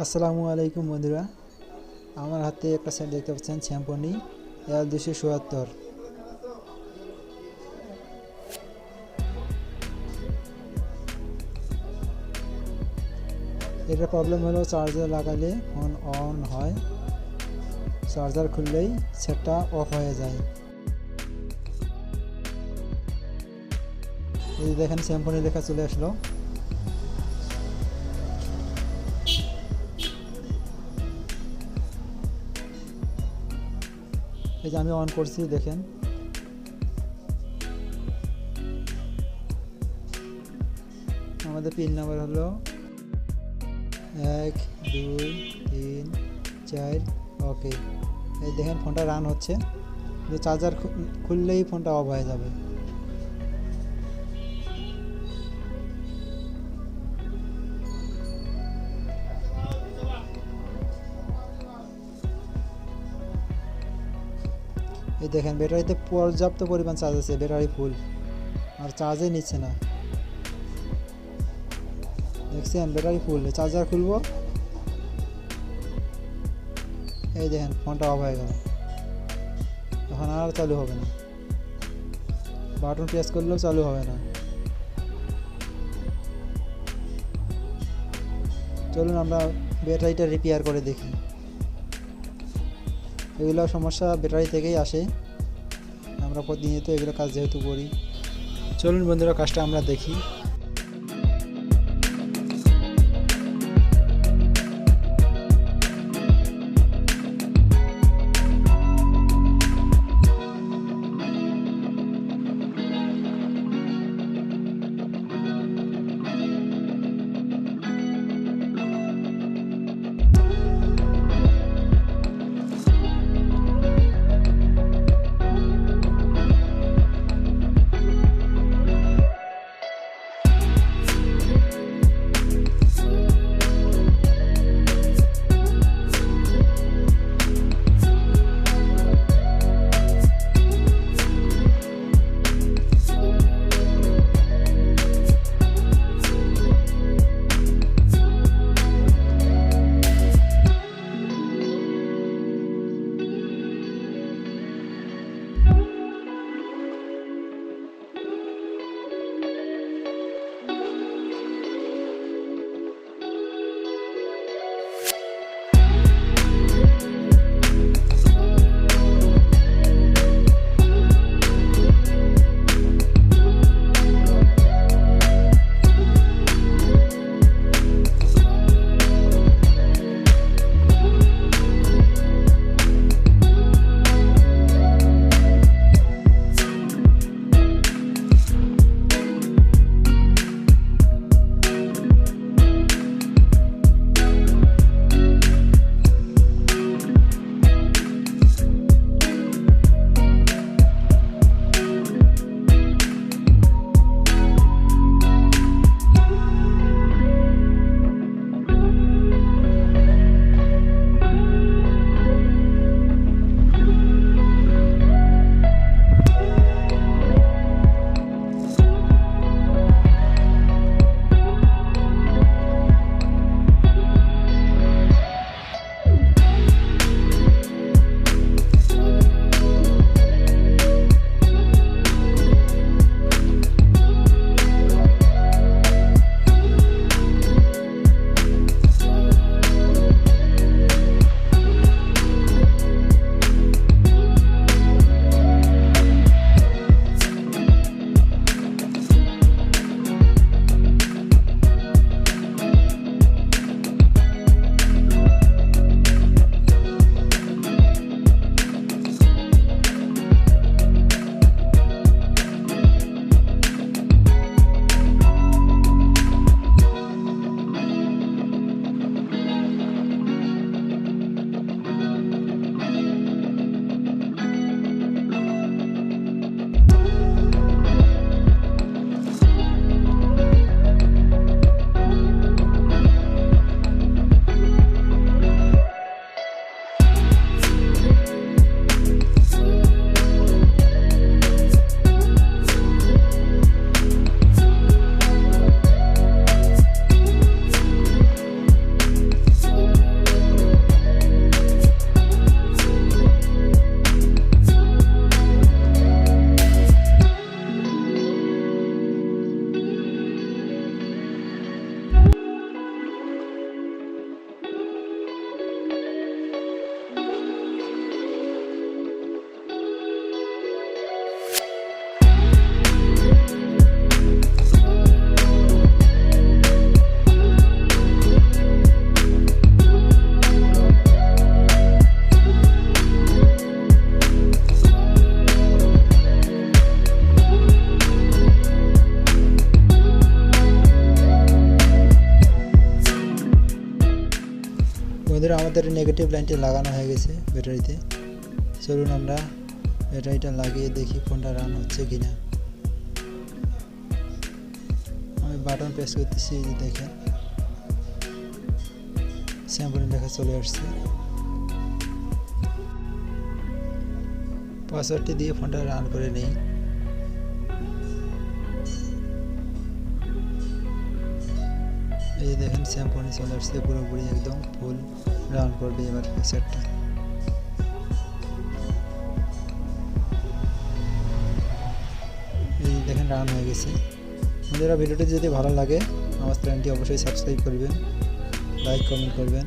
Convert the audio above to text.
আসসালামু আলাইকুম বন্ধুরা, আমার হাতে একটা সেট দেখতে পাচ্ছেন শ্যাম্পনি L277। এটার প্রবলেম হলো চার্জার লাগালে ফোন অন হয়, চার্জার খুললেই সেটটা অফ হয়ে যায়। এই দেখেন শ্যাম্পনি লেখা চলে আসলো। এই যে আমি অন করছি, দেখেন আমাদের পিন নাম্বার হলো 1 2 3 4। ওকে, এই দেখেন ফোনটা রান হচ্ছে, চার্জার খুললেই ফোনটা অফ হয়ে যাবে। এই দেখেন ব্যাটারিতে পর্যাপ্ত পরিমাণ চার্জ আছে, ব্যাটারি ফুল, আর চার্জে নিচ্ছে না। দেখছেন ব্যাটারি ফুল, চার্জার খুলবো, এই দেখেন ফোনটা অফ হয়ে গেল, এখন আর চালু হবে না। বাটন প্রেস করলেও চালু হবে না। চলুন আমরা ব্যাটারিটা রিপেয়ার করে দেখি। এগুলো সমস্যা ব্যাটারি থেকেই আসে, আমরা প্রতিনিয়ত এগুলো কাজ যেহেতু করি। চলুন বন্ধুরা কাজটা আমরা দেখি। বন্ধুরা আমাদের নেগেটিভ লাইনটি লাগানো হয়ে গেছে ব্যাটারিতে। চলুন আমরা ব্যাটারিটা লাগিয়ে দেখি ফোনটা রান হচ্ছে কিনা। আমি বাটন প্রেস করতেছি, এই যে দেখেন স্যাম্পলিং লেখা চলে আসছে। পাসওয়ার্ডটি দিয়ে ফোনটা রান করে নেই। এই যে দেখেন স্যাম্পলিং চলে আসছে, পুরোপুরি একদম ফুল রান করবে এবার ফিচারটা। এই দেখেন রান হয়ে গেছে। বন্ধুরা ভিডিওটি যদি ভালো লাগে আমার চ্যানেলটি অবশ্যই সাবস্ক্রাইব করবেন, লাইক কমেন্ট করবেন।